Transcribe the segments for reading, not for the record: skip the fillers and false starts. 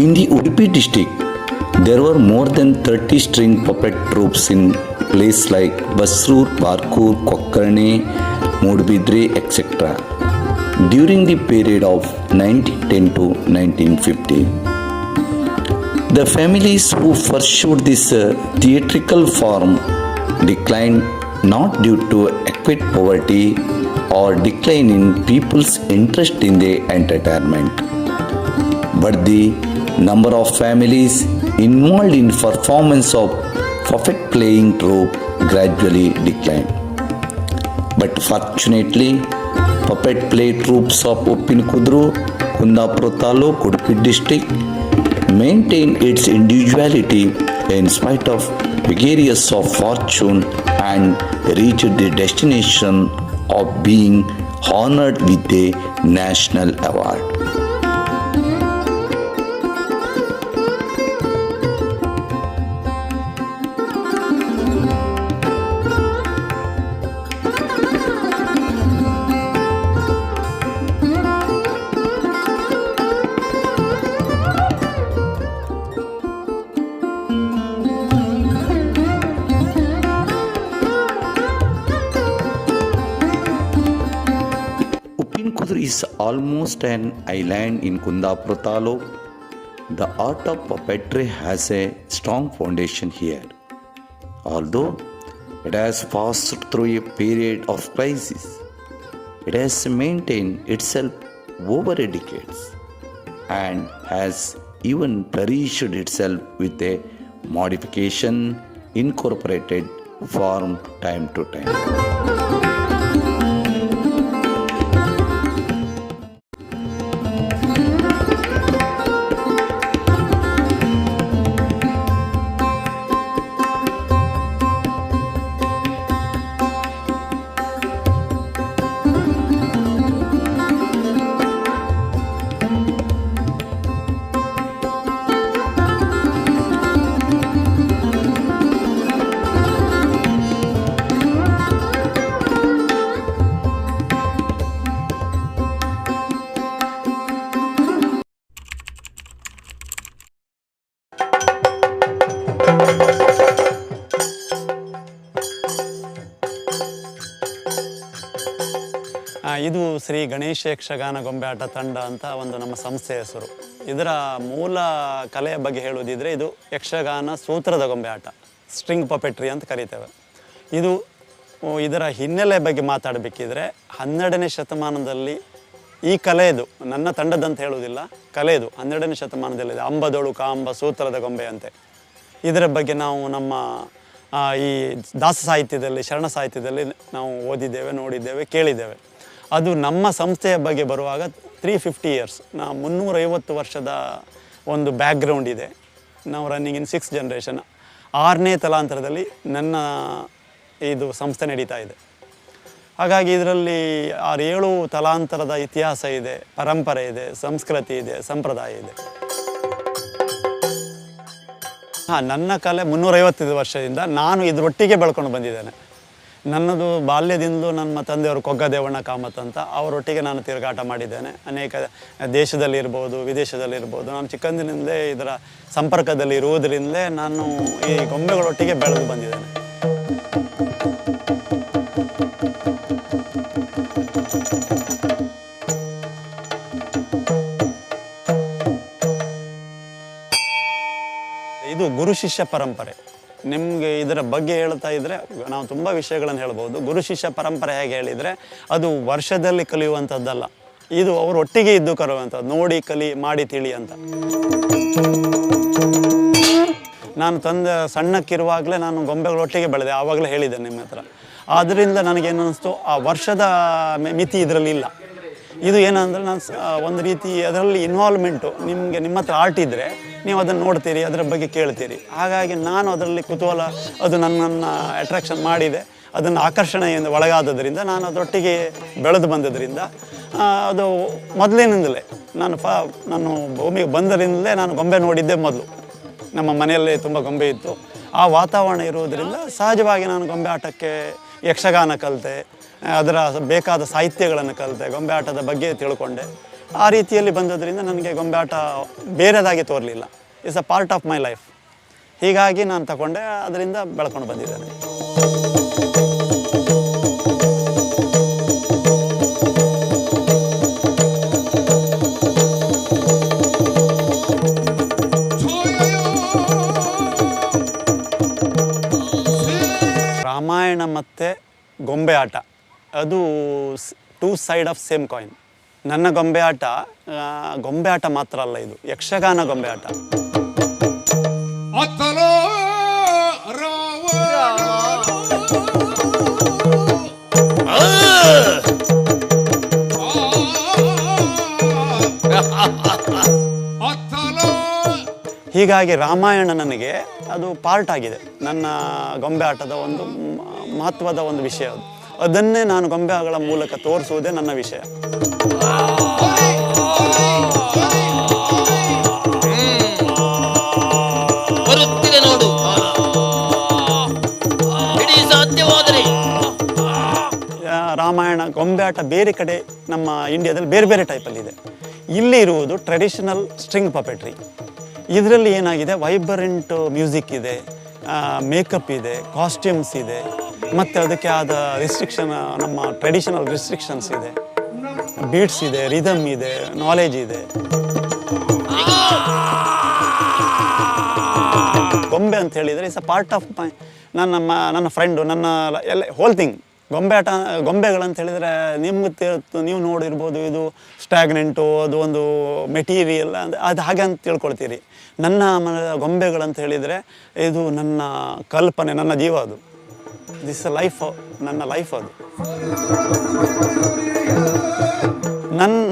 In the Udupi district, there were more than 30 string puppet troops in places like Basrur, Barkur, Kokkarne, Mudbidre, etc. during the period of 1910 to 1950. The families who pursued this theatrical form declined not due to acute poverty or decline in people's interest in the entertainment, but the number of families involved in performance of puppet playing troupe gradually declined. But fortunately, puppet play troops of Uppinkudru, Kundapura Taluk, Udupi district maintained its individuality in spite of vagaries of fortune and reached the destination of being honored with a national award. Uppinkudru is almost an island in Kundapura Taluk. The art of puppetry has a strong foundation here. Although it has passed through a period of crisis, it has maintained itself over decades and has even flourished itself with a modification incorporated from time to time. ಇದು ಶ್ರೀ ಗಣೇಶ ಯಕ್ಷಗಾನ ಗೊಂಬೆ ಆಟ ತಂಡ ಅಂತ ಒಂದು ನಮ್ಮ ಸಂಸ್ಥೆಯ ಹೆಸರು. ಇದರ ಮೂಲ ಕಲೆಯ ಬಗ್ಗೆ ಹೇಳುವುದಿದ್ರೆ ಇದು ಯಕ್ಷಗಾನ ಸೂತ್ರದ ಗೊಂಬೆ ಆಟ, ಸ್ಟ್ರಿಂಗ್ ಪಪೆಟ್ರಿ ಅಂತ ಕರೀತೇವೆ. ಇದರ ಹಿನ್ನೆಲೆ ಬಗ್ಗೆ ಮಾತಾಡಬೇಕಿದ್ರೆ 12ನೇ ಶತಮಾನದಲ್ಲಿ ಈ ಕಲೆಯದು, ನನ್ನ ತಂಡದಂತ ಹೇಳುವುದಿಲ್ಲ, ಕಲೆಯದು 12ನೇ ಶತಮಾನದಲ್ಲಿದೆ. ಅಂಬದೊಳು ಕಾಂಬ ಸೂತ್ರದ ಗೊಂಬೆ ಅಂತೆ. ಇದರ ಬಗ್ಗೆ ನಾವು ನಮ್ಮ ಈ ದಾಸ ಸಾಹಿತ್ಯದಲ್ಲಿ, ಶರಣ ಸಾಹಿತ್ಯದಲ್ಲಿ ನಾವು ಓದಿದ್ದೇವೆ, ನೋಡಿದ್ದೇವೆ, ಕೇಳಿದ್ದೇವೆ. ಅದು ನಮ್ಮ ಸಂಸ್ಥೆಯ ಬಗ್ಗೆ ಬರುವಾಗ 350 ಇಯರ್ಸ್, 350 ವರ್ಷದ ಒಂದು ಬ್ಯಾಕ್ಗ್ರೌಂಡ್ ಇದೆ. ನಾವು ರನ್ನಿಂಗ್ ಇನ್ 6th ಜನರೇಷನ್, 6ನೇ ತಲಾಂತರದಲ್ಲಿ ನನ್ನ ಇದು ಸಂಸ್ಥೆ ನಡೀತಾ ಇದೆ. ಹಾಗಾಗಿ ಇದರಲ್ಲಿ 6-7 ತಲಾಂತರದ ಇತಿಹಾಸ ಇದೆ, ಪರಂಪರೆ ಇದೆ, ಸಂಸ್ಕೃತಿ ಇದೆ, ಸಂಪ್ರದಾಯ ಇದೆ. ನನ್ನ ಕಲೆ 350 ವರ್ಷದಿಂದ ನಾನು ಇದರೊಟ್ಟಿಗೆ ಬೆಳ್ಕೊಂಡು ಬಂದಿದ್ದೇನೆ. ನನ್ನದು ಬಾಲ್ಯದಿಂದಲೂ ನಮ್ಮ ತಂದೆಯವರು ಕೊಗ್ಗದೇವಣ್ಣ ಕಾಮತ್ ಅಂತ, ಅವರೊಟ್ಟಿಗೆ ನಾನು ತಿರುಗಾಟ ಮಾಡಿದ್ದೇನೆ. ಅನೇಕ ದೇಶದಲ್ಲಿರ್ಬೋದು, ವಿದೇಶದಲ್ಲಿರ್ಬೋದು. ನಾನು ಚಿಕ್ಕಂದಿನಿಂದಲೇ ಇದರ ಸಂಪರ್ಕದಲ್ಲಿ ಇರುವುದರಿಂದಲೇ ನಾನು ಈ ಗೊಂಬೆಗಳೊಟ್ಟಿಗೆ ಬೆಳೆದು ಬಂದಿದ್ದೇನೆ. ಇದು ಗುರು ಶಿಷ್ಯ ಪರಂಪರೆ. ನಿಮಗೆ ಇದರ ಬಗ್ಗೆ ಹೇಳ್ತಾ ಇದ್ದರೆ ನಾವು ತುಂಬ ವಿಷಯಗಳನ್ನು ಹೇಳ್ಬೋದು. ಗುರು ಶಿಷ್ಯ ಪರಂಪರೆ ಹೇಗೆ ಹೇಳಿದರೆ, ಅದು ವರ್ಷದಲ್ಲಿ ಕಲಿಯುವಂಥದ್ದಲ್ಲ, ಇದು ಅವರು ಒಟ್ಟಿಗೆ ಇದ್ದು ಕಲಿಯುವಂಥದ್ದು. ನೋಡಿ ಕಲಿ, ಮಾಡಿ ತಿಳಿ ಅಂತ. ನಾನು ಸಣ್ಣಕ್ಕಿರುವಾಗಲೇ ನಾನು ಗೊಂಬೆಗಳೊಟ್ಟಿಗೆ ಬೆಳೆದೆ, ಆವಾಗಲೇ ಹೇಳಿದ್ದೆ ನಿಮ್ಮ ಹತ್ರ. ಆದ್ದರಿಂದ ನನಗೇನು ಅನ್ನಿಸ್ತು, ಆ ವರ್ಷದ ಮಿತಿ ಇದರಲ್ಲಿ ಇಲ್ಲ. ಇದು ಏನಂದರೆ ನಾನು ಒಂದು ರೀತಿ ಅದರಲ್ಲಿ ಇನ್ವಾಲ್ವ್ಮೆಂಟು, ನಿಮ್ಮ ಹತ್ರ ಆರ್ಟ್ ಇದ್ದರೆ ನೀವು ಅದನ್ನು ನೋಡ್ತೀರಿ, ಅದರ ಬಗ್ಗೆ ಕೇಳ್ತೀರಿ. ಹಾಗಾಗಿ ನಾನು ಅದರಲ್ಲಿ ಕುತೂಹಲ, ಅದು ನನ್ನನ್ನು ಅಟ್ರಾಕ್ಷನ್ ಮಾಡಿದೆ. ಅದನ್ನು ಆಕರ್ಷಣೆಯಿಂದ ಒಳಗಾದದ್ರಿಂದ ನಾನು ಅದರೊಟ್ಟಿಗೆ ಬೆಳೆದು ಬಂದದ್ರಿಂದ ಅದು ಮೊದಲಿನಿಂದಲೇ ನಾನು ಭೂಮಿಗೆ ಬಂದರಿಂದಲೇ ನಾನು ಗೊಂಬೆ ನೋಡಿದ್ದೆ ಮೊದಲು. ನಮ್ಮ ಮನೆಯಲ್ಲಿ ತುಂಬ ಗೊಂಬೆ ಇತ್ತು. ಆ ವಾತಾವರಣ ಇರುವುದರಿಂದ ಸಹಜವಾಗಿ ನಾನು ಗೊಂಬೆ ಆಟಕ್ಕೆ ಯಕ್ಷಗಾನ ಕಲಿತೆ, ಅದರ ಬೇಕಾದ ಸಾಹಿತ್ಯಗಳನ್ನು ಕಲಿತೆ, ಗೊಂಬೆ ಆಟದ ಬಗ್ಗೆ ತಿಳ್ಕೊಂಡೆ. ಆ ರೀತಿಯಲ್ಲಿ ಬಂದದ್ರಿಂದ ನನಗೆ ಗೊಂಬೆ ಆಟ ಬೇರೆದಾಗಿ ತೋರಲಿಲ್ಲ. It's a part of my life. ಹೀಗಾಗಿ ನಾನು ತಗೊಂಡೆ, ಅದರಿಂದ ಬೆಳ್ಕೊಂಡು ಬಂದಿದ್ದೇನೆ. ರಾಮಾಯಣ ಮತ್ತು ಗೊಂಬೆ ಆಟ ಅದು 2 ಸೈಡ್ ಆಫ್ ಸೇಮ್ ಕಾಯಿನ್. ನನ್ನ ಗೊಂಬೆ ಆಟ ಮಾತ್ರ ಅಲ್ಲ, ಇದು ಯಕ್ಷಗಾನ ಗೊಂಬೆ ಆಟ. ಹೀಗಾಗಿ ರಾಮಾಯಣ ನನಗೆ ಅದು ಪಾರ್ಟ್ ಆಗಿದೆ. ನನ್ನ ಗೊಂಬೆ ಆಟದ ಒಂದು ಮಹತ್ವದ ಒಂದು ವಿಷಯ ಅದು. ಅದನ್ನೇ ನಾನು ಗೊಂಬೆಗಳ ಮೂಲಕ ತೋರಿಸುವುದೇ ನನ್ನ ವಿಷಯ. ರಾಮಾಯಣ ಗೊಂಬೆ ಆಟ ಬೇರೆ ಕಡೆ ನಮ್ಮ ಇಂಡಿಯಾದಲ್ಲಿ ಬೇರೆ ಬೇರೆ ಟೈಪಲ್ಲಿದೆ. ಇಲ್ಲಿ ಇರುವುದು ಟ್ರೆಡಿಷನಲ್ ಸ್ಟ್ರಿಂಗ್ ಪಪೆಟ್ರಿ. ಇದರಲ್ಲಿ ಏನಾಗಿದೆ, ವೈಬ್ರೆಂಟ್ ಮ್ಯೂಸಿಕ್ ಇದೆ, ಮೇಕಪ್ ಇದೆ, ಕಾಸ್ಟ್ಯೂಮ್ಸ್ ಇದೆ, ಮತ್ತು ಅದಕ್ಕೆ ಆದ ರಿಸ್ಟ್ರಿಕ್ಷನ್, ನಮ್ಮ ಟ್ರೆಡಿಷನಲ್ ರಿಸ್ಟ್ರಿಕ್ಷನ್ಸ್ ಇದೆ, ಬೀಟ್ಸ್ ಇದೆ, ರಿದಮ್ ಇದೆ, ನಾಲೆಜ್ ಇದೆ. ಗೊಂಬೆ ಅಂತ ಹೇಳಿದರೆ ಇಟ್ಸ್ ಅ ಪಾರ್ಟ್ ಆಫ್ ಮೈ, ನನ್ನ ಫ್ರೆಂಡು, ನನ್ನ ಎಲ್ಲ ಹೋಲ್ ಥಿಂಗ್. ಗೊಂಬೆಗಳಂತ ಹೇಳಿದರೆ ನೀವು ನೋಡಿರ್ಬೋದು, ಇದು ಸ್ಟ್ಯಾಗ್ನೆಂಟು, ಅದು ಒಂದು ಮೆಟೀರಿಯಲ್, ಅದು ಹಾಗೆ ಅಂತ ತಿಳ್ಕೊಳ್ತೀರಿ. ನನ್ನ ಗೊಂಬೆಗಳಂತ ಹೇಳಿದರೆ ಇದು ನನ್ನ ಕಲ್ಪನೆ, ನನ್ನ ಜೀವ. ಅದು ದಿಸ್ ಲೈಫ್, ನನ್ನ ಲೈಫ್ ಅದು.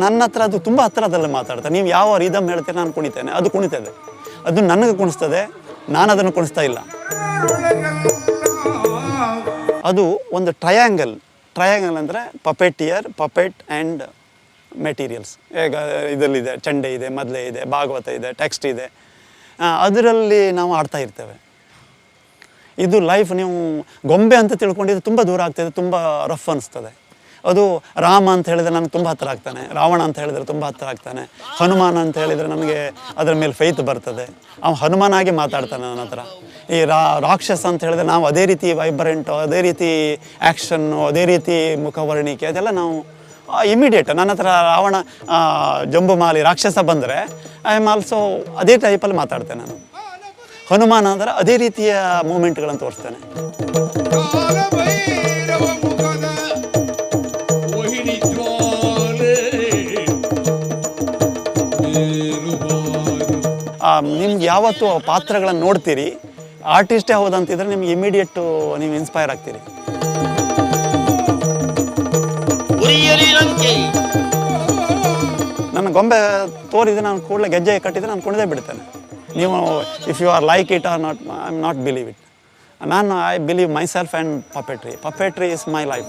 ನನ್ನ ಹತ್ರ ಅದು ತುಂಬ ಹತ್ತಿರದಲ್ಲಿ ಮಾತಾಡ್ತಾರೆ. ನೀವು ಯಾವ ರಿದಮ್ ಹೇಳ್ತೀರಿ ನಾನು ಕುಣಿತೇನೆ, ಅದು ಕುಣಿತದೆ. ಅದು ನನಗೆ ಕುಣಿಸ್ತದೆ, ನಾನು ಅದನ್ನು ಕುಣಿಸ್ತಾ ಇಲ್ಲ. ಅದು ಒಂದು ಟ್ರಯಾಂಗಲ್ ಅಂದರೆ ಪಪೆಟಿಯರ್, ಪಪೆಟ್ ಆ್ಯಂಡ್ ಮೆಟೀರಿಯಲ್ಸ್. ಈಗ ಇದರಲ್ಲಿದೆ ಚಂಡೆ ಇದೆ, ಮದ್ಲೆ ಇದೆ, ಭಾಗವತ ಇದೆ, ಟೆಕ್ಸ್ಟ್ ಇದೆ, ಅದರಲ್ಲಿ ನಾವು ಆಡ್ತಾ ಇರ್ತೇವೆ. ಇದು ಲೈಫ್. ನೀವು ಗೊಂಬೆ ಅಂತ ತಿಳ್ಕೊಂಡಿದ್ದು ತುಂಬ ದೂರ ಆಗ್ತದೆ, ತುಂಬ ರಫ್ ಅನಿಸ್ತದೆ. ಅದು ರಾಮ ಅಂತ ಹೇಳಿದರೆ ನನಗೆ ತುಂಬ ಹತ್ತಿರ ಆಗ್ತಾನೆ, ರಾವಣ ಅಂತ ಹೇಳಿದರೆ ತುಂಬ ಹತ್ತಿರ ಆಗ್ತಾನೆ, ಹನುಮಾನ ಅಂತ ಹೇಳಿದರೆ ನನಗೆ ಅದರ ಮೇಲೆ ಫೈತ್ ಬರ್ತದೆ. ಅವ್ನು ಹನುಮಾನಾಗಿ ಮಾತಾಡ್ತಾನೆ ನನ್ನ ಹತ್ರ. ಈ ರಾಕ್ಷಸ ಅಂತ ಹೇಳಿದ್ರೆ ನಾವು ಅದೇ ರೀತಿ ವೈಬ್ರೆಂಟು, ಅದೇ ರೀತಿ ಆ್ಯಕ್ಷನ್ನು, ಅದೇ ರೀತಿ ಮುಖವರ್ಣಿಕೆ, ಅದೆಲ್ಲ ನಾವು ಇಮಿಡಿಯೇಟ್. ನನ್ನ ಹತ್ರ ರಾವಣ, ಜಂಬುಮಾಲಿ ರಾಕ್ಷಸ ಬಂದರೆ ಐ ಆಮ್ ಆಲ್ಸೋ ಅದೇ ಟೈಪಲ್ಲಿ ಮಾತಾಡ್ತೇನೆ ನಾನು. ಹನುಮಾನ ಅಂದರೆ ಅದೇ ರೀತಿಯ ಮೂಮೆಂಟ್ಗಳನ್ನು ತೋರಿಸ್ತೇನೆ. ನಿಮ್ಗೆ ಯಾವತ್ತೂ ಆ ಪಾತ್ರಗಳನ್ನು ನೋಡ್ತೀರಿ, ಆರ್ಟಿಸ್ಟೇ ಹೌದಂತಿದ್ರೆ ನಿಮ್ಗೆ ಇಮಿಡಿಯೇಟು ನೀವು ಇನ್ಸ್ಪೈರ್ ಆಗ್ತೀರಿ. ನನ್ನ ಗೊಂಬೆ ತೋರಿದ್ರೆ ನಾನು ಕೂಡಲೇ ಗೆಜ್ಜೆ ಕಟ್ಟಿದ್ರೆ ನಾನು ಕುಣಿದೇ ಬಿಡ್ತೇನೆ. ನೀವು if you are like it or not, I am not believe it. I believe myself and puppetry. Puppetry is my life.